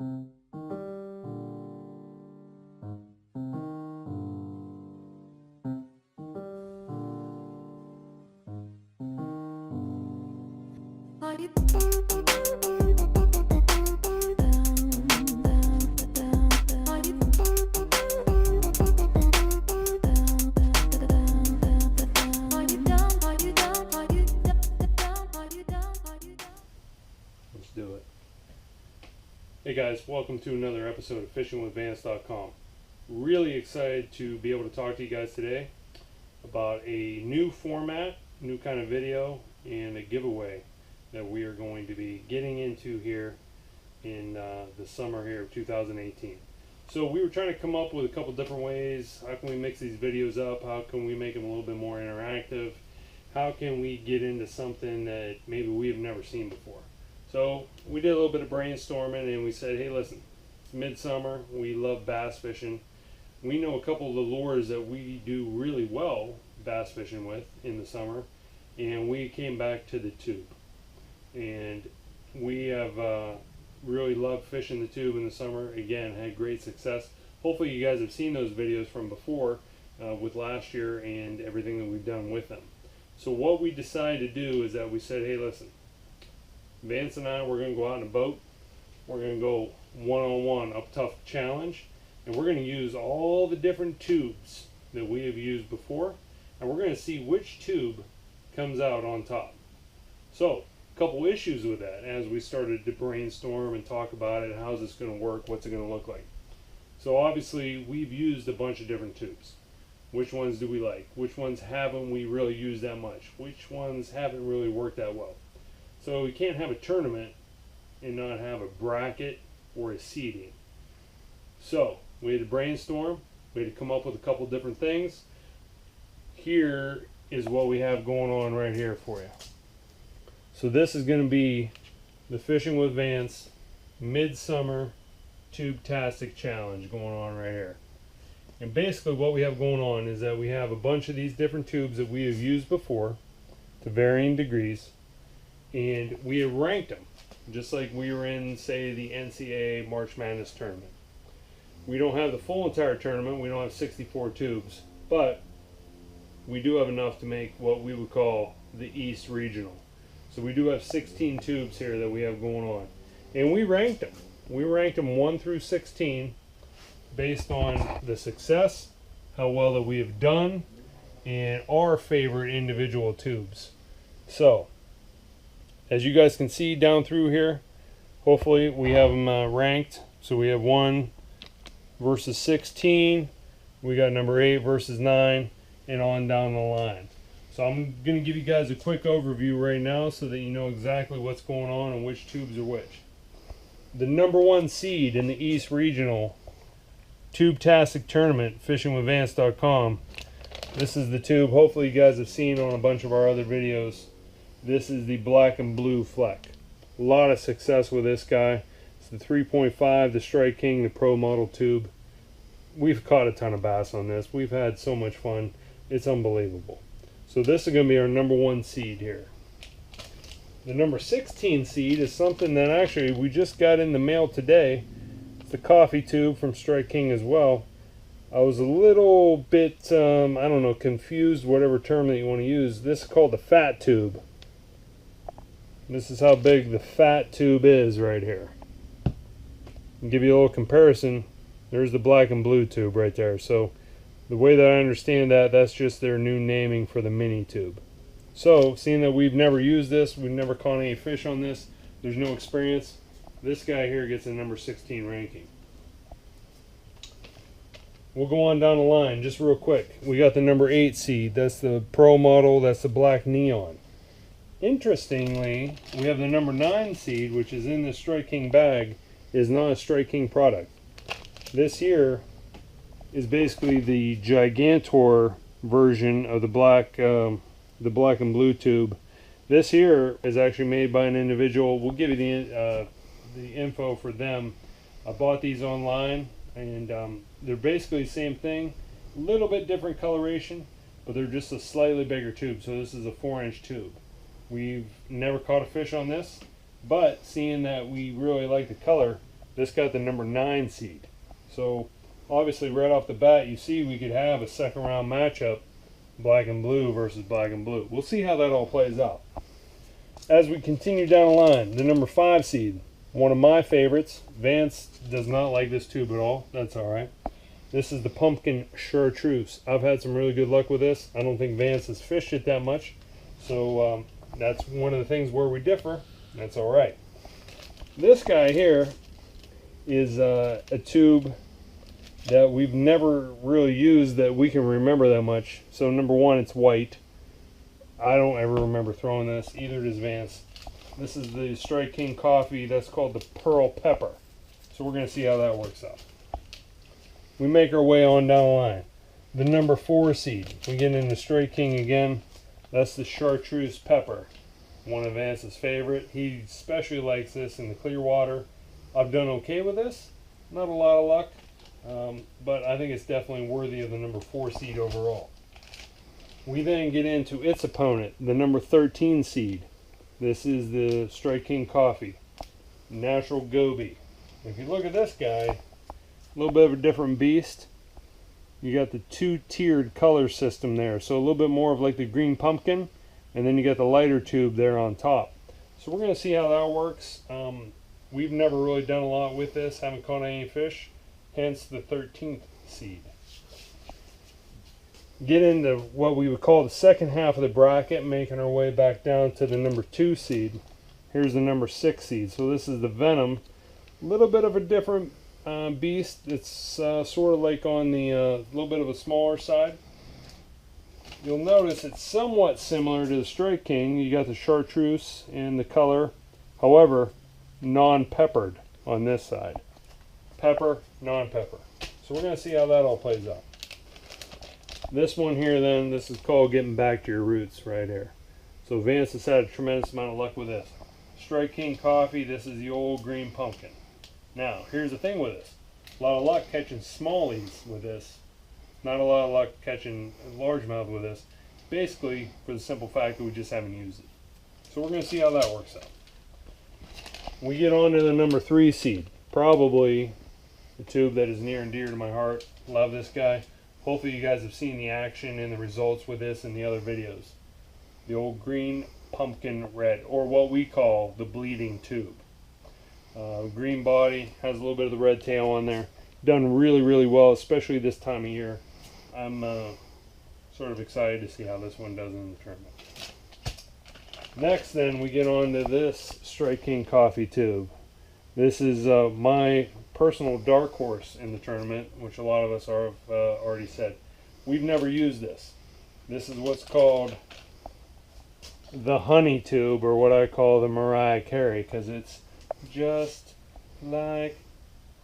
Let's do it. Hey guys, welcome to another episode of FishingWithVance.com. Really excited to be able to talk to you guys today about a new format, new kind of video, and a giveaway that we are going to be getting into here in the summer here of 2018. So we were trying to come up with a couple different ways. How can we mix these videos up? How can we make them a little bit more interactive? How can we get into something that maybe we have never seen before? So we did a little bit of brainstorming and we said, hey listen, it's midsummer, we love bass fishing. We know a couple of the lures that we do really well bass fishing with in the summer, and we came back to the tube. And we have really loved fishing the tube in the summer. Again, had great success. Hopefully you guys have seen those videos from before with last year and everything that we've done with them. So what we decided to do is that we said, hey listen, Vance and I, we're going to go out in a boat. We're going to go one-on-one up tough challenge, and we're going to use all the different tubes that we have used before, and we're going to see which tube comes out on top. So a couple issues with that as we started to brainstorm and talk about it. How's this going to work? What's it going to look like? So obviously we've used a bunch of different tubes. Which ones do we like? Which ones haven't we really used that much? Which ones haven't really worked that well? So we can't have a tournament and not have a bracket or a seeding. So we had to brainstorm. We had to come up with a couple different things. Here is what we have going on right here for you. So this is going to be the Fishing with Vance Midsummer Tube-tastic Challenge going on right here. And basically what we have going on is that we have a bunch of these different tubes that we have used before to varying degrees. And we have ranked them, just like we were in, say, the NCAA March Madness tournament. We don't have the full entire tournament, we don't have 64 tubes, but we do have enough to make what we would call the East Regional. So we do have 16 tubes here that we have going on. And we ranked them. We ranked them 1 through 16 based on the success, how well that we have done, and our favorite individual tubes. So as you guys can see down through here, hopefully we have them ranked. So we have 1 versus 16, we got number 8 versus 9, and on down the line. So I'm going to give you guys a quick overview right now so that you know exactly what's going on and which tubes are which. The number 1 seed in the East Regional Tube-tastic Tournament, FishingWithVance.com. This is the tube hopefully you guys have seen on a bunch of our other videos. This is the black and blue Fleck. A lot of success with this guy. It's the 3.5, the Strike King, the Pro Model tube. We've caught a ton of bass on this. We've had so much fun. It's unbelievable. So this is going to be our number 1 seed here. The number 16 seed is something that actually we just got in the mail today. It's the coffee tube from Strike King as well. I was a little bit, I don't know, confused, whatever term that you want to use. This is called the fat tube. This is how big the fat tube is right here. I'll give you a little comparison. There's the black and blue tube right there. So the way that I understand that, that's just their new naming for the mini tube. So seeing that we've never used this, we've never caught any fish on this, there's no experience, this guy here gets a number 16 ranking. We'll go on down the line just real quick. We got the number 8 seed. That's the Pro Model. That's the black neon. Interestingly, we have the number 9 seed, which is in the Strike King bag, is not a Strike King product. This here is basically the Gigantor version of the black and blue tube. This here is actually made by an individual. We'll give you the info for them. I bought these online, and they're basically the same thing, a little bit different coloration, but they're just a slightly bigger tube. So this is a 4-inch tube. We've never caught a fish on this, but seeing that we really like the color, This got the number 9 seed. So obviously right off the bat you see we could have a second round matchup, black and blue versus black and blue. We'll see how that all plays out. As we continue down the line, the number 5 seed, one of my favorites. Vance does not like this tube at all. That's alright. This is the pumpkin chartreuse. I've had some really good luck with this. I don't think Vance has fished it that much. So that's one of the things where we differ. That's alright. This guy here is a tube that we've never really used that we can remember that much. So number one, it's white. I don't ever remember throwing this. Either does Vance. This is the Strike King coffee. That's called the Pearl Pepper. So we're going to see how that works out. We make our way on down the line. The number 4 seed. We get into Strike King again. That's the Chartreuse Pepper. One of Vance's favorite. He especially likes this in the clear water. I've done okay with this. Not a lot of luck. But I think it's definitely worthy of the number 4 seed overall. We then get into its opponent, the number 13 seed. This is the Strike King Coffee, Natural Goby. If you look at this guy, a little bit of a different beast. You got the 2-tiered color system there, so a little bit more of like the green pumpkin, and then you got the lighter tube there on top. So we're going to see how that works. We've never really done a lot with this, haven't caught any fish, hence the 13th seed. Get into what we would call the second half of the bracket, making our way back down to the number 2 seed. Here's the number 6 seed. So this is the Venom. A little bit of a different beast. It's sort of like on the little bit of a smaller side. You'll notice it's somewhat similar to the Strike King. You got the chartreuse and the color. However, non-peppered on this side. Pepper, non-pepper. So we're going to see how that all plays out. This one here then, this is called getting back to your roots right here. So Vance has had a tremendous amount of luck with this. Strike King Coffee, this is the old green pumpkin. Now, here's the thing with this. A lot of luck catching smallies with this. Not a lot of luck catching largemouth with this. Basically, for the simple fact that we just haven't used it. So we're going to see how that works out. We get on to the number 3 seed. Probably the tube that is near and dear to my heart. Love this guy. Hopefully you guys have seen the action and the results with this in the other videos. The old green pumpkin red, or what we call the bleeding tube. Green body, has a little bit of the red tail on there. Done really, really well, especially this time of year. I'm sort of excited to see how this one does in the tournament. Next then, we get on to this Strike King Coffee tube. This is my personal dark horse in the tournament, which a lot of us have already said. We've never used this. This is what's called the honey tube, or what I call the Mariah Carey, because it's just like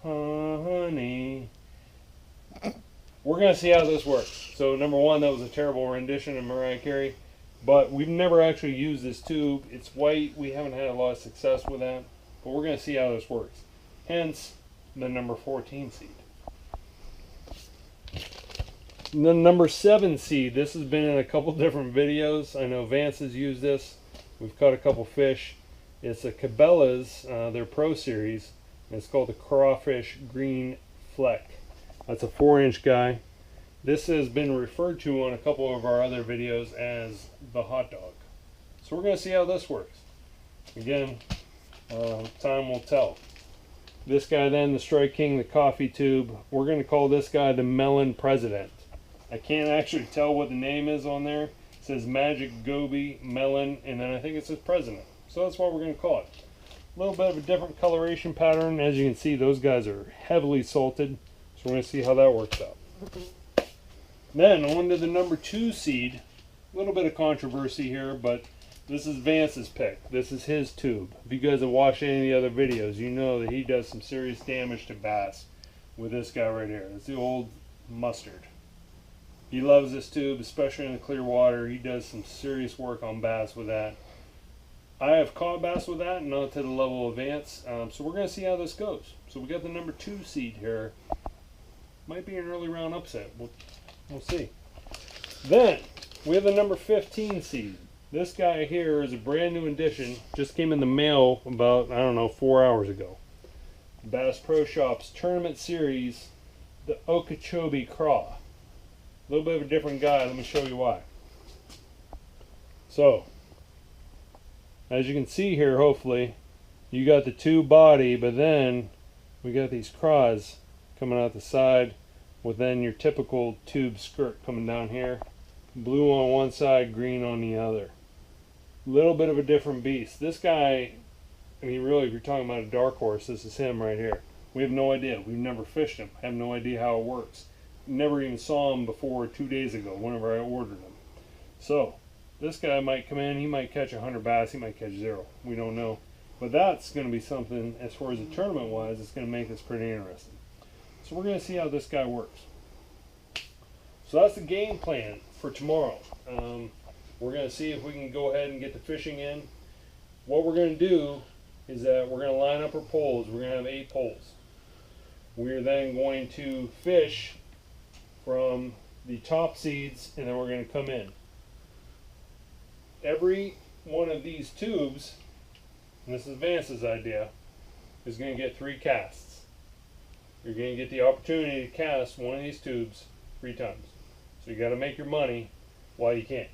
honey. We're going to see how this works. So number one, that was a terrible rendition of Mariah Carey, but we've never actually used this tube. It's white. We haven't had a lot of success with that, but we're going to see how this works. Hence the number 14 seed. The number 7 seed, this has been in a couple different videos. I know Vance has used this. We've caught a couple fish. It's a Cabela's, their Pro Series, and it's called the Crawfish Green Fleck. That's a 4-inch guy. This has been referred to on a couple of our other videos as the hot dog. So we're going to see how this works. Again, time will tell. This guy then, the Strike King, the coffee tube. We're going to call this guy the Melon President. I can't actually tell what the name is on there. It says Magic Goby Melon, and then I think it says President. So that's what we're going to call it. A little bit of a different coloration pattern. As you can see, those guys are heavily salted. So we're going to see how that works out. Then on to the number 2 seed. A little bit of controversy here, but this is Vance's pick. This is his tube. If you guys have watched any of the other videos, you know that he does some serious damage to bass with this guy right here. It's the old mustard. He loves this tube, especially in the clear water. He does some serious work on bass with that. I have caught bass with that, not to the level of Vance. So we're going to see how this goes. So we got the number 2 seed here. Might be an early round upset. We'll see. Then we have the number 15 seed. This guy here is a brand new addition. Just came in the mail about, I don't know, 4 hours ago. Bass Pro Shops Tournament Series, the Okeechobee Craw. A little bit of a different guy. Let me show you why. So, as you can see here, hopefully, you got the tube body, but then we got these craws coming out the side with then your typical tube skirt coming down here. Blue on one side, green on the other. Little bit of a different beast. This guy, I mean, really, if you're talking about a dark horse, this is him right here. We have no idea. We've never fished him. I have no idea how it works. Never even saw him before 2 days ago whenever I ordered him. So, this guy might come in, he might catch 100 bass, he might catch 0. We don't know. But that's going to be something, as far as the tournament wise, it's going to make this pretty interesting. So we're going to see how this guy works. So that's the game plan for tomorrow. We're going to see if we can go ahead and get the fishing in. What we're going to do is that we're going to line up our poles. We're going to have 8 poles. We're then going to fish from the top seeds, and then we're going to come in. Every one of these tubes, and this is Vance's idea, is going to get 3 casts. You're going to get the opportunity to cast one of these tubes 3 times. So you got to make your money while you can.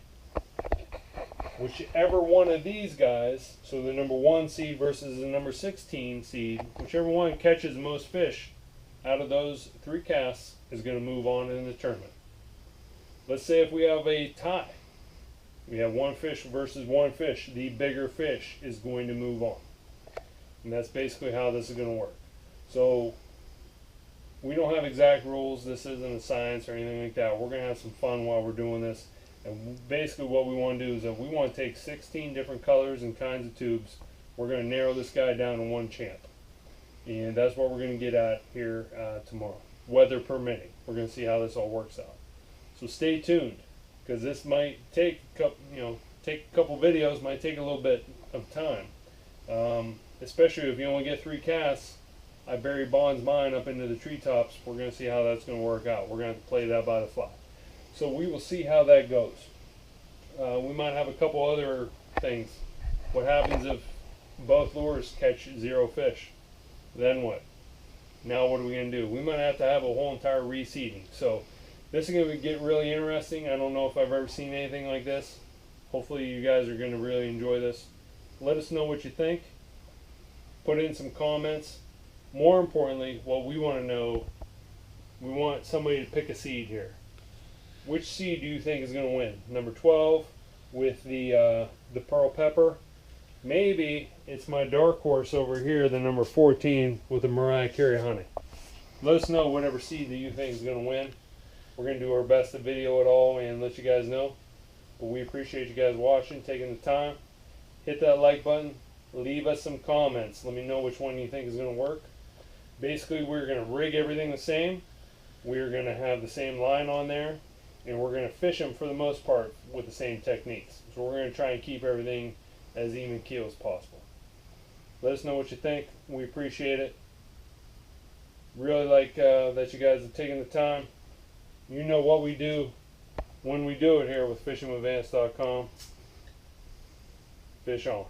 Whichever one of these guys, so the number 1 seed versus the number 16 seed, whichever one catches the most fish out of those 3 casts is going to move on in the tournament. Let's say if we have a tie, we have 1 fish versus 1 fish, the bigger fish is going to move on. And that's basically how this is going to work. So we don't have exact rules. This isn't a science or anything like that. We're going to have some fun while we're doing this. And basically what we want to do is that we want to take 16 different colors and kinds of tubes. We're going to narrow this guy down to 1 champ. And that's what we're going to get at here tomorrow, weather permitting. We're going to see how this all works out. So stay tuned, because this might take a couple videos, might take a little bit of time. Especially if you only get 3 casts. I bury Bond's mine up into the treetops. We're going to see how that's going to work out. We're going to have to play that by the fly. So we will see how that goes. We might have a couple other things. What happens if both lures catch 0 fish? Then what? Now what are we going to do? We might have to have a whole entire reseeding. So this is going to get really interesting. I don't know if I've ever seen anything like this. Hopefully you guys are going to really enjoy this. Let us know what you think. Put in some comments. More importantly, what we want to know, we want somebody to pick a seed here. Which seed do you think is going to win? Number 12 with the pearl pepper. Maybe it's my dark horse over here, the number 14 with the Mariah Carey honey. Let us know whatever seed that you think is going to win. We're going to do our best to video it all and let you guys know. But we appreciate you guys watching, taking the time. Hit that like button. Leave us some comments. Let me know which one you think is going to work. Basically, we're going to rig everything the same. We're going to have the same line on there. And we're going to fish them for the most part with the same techniques. So we're going to try and keep everything as even keel as possible. Let us know what you think. We appreciate it. Really like that you guys have taken the time. You know what we do when we do it here with FishingWithVance.com. Fish on.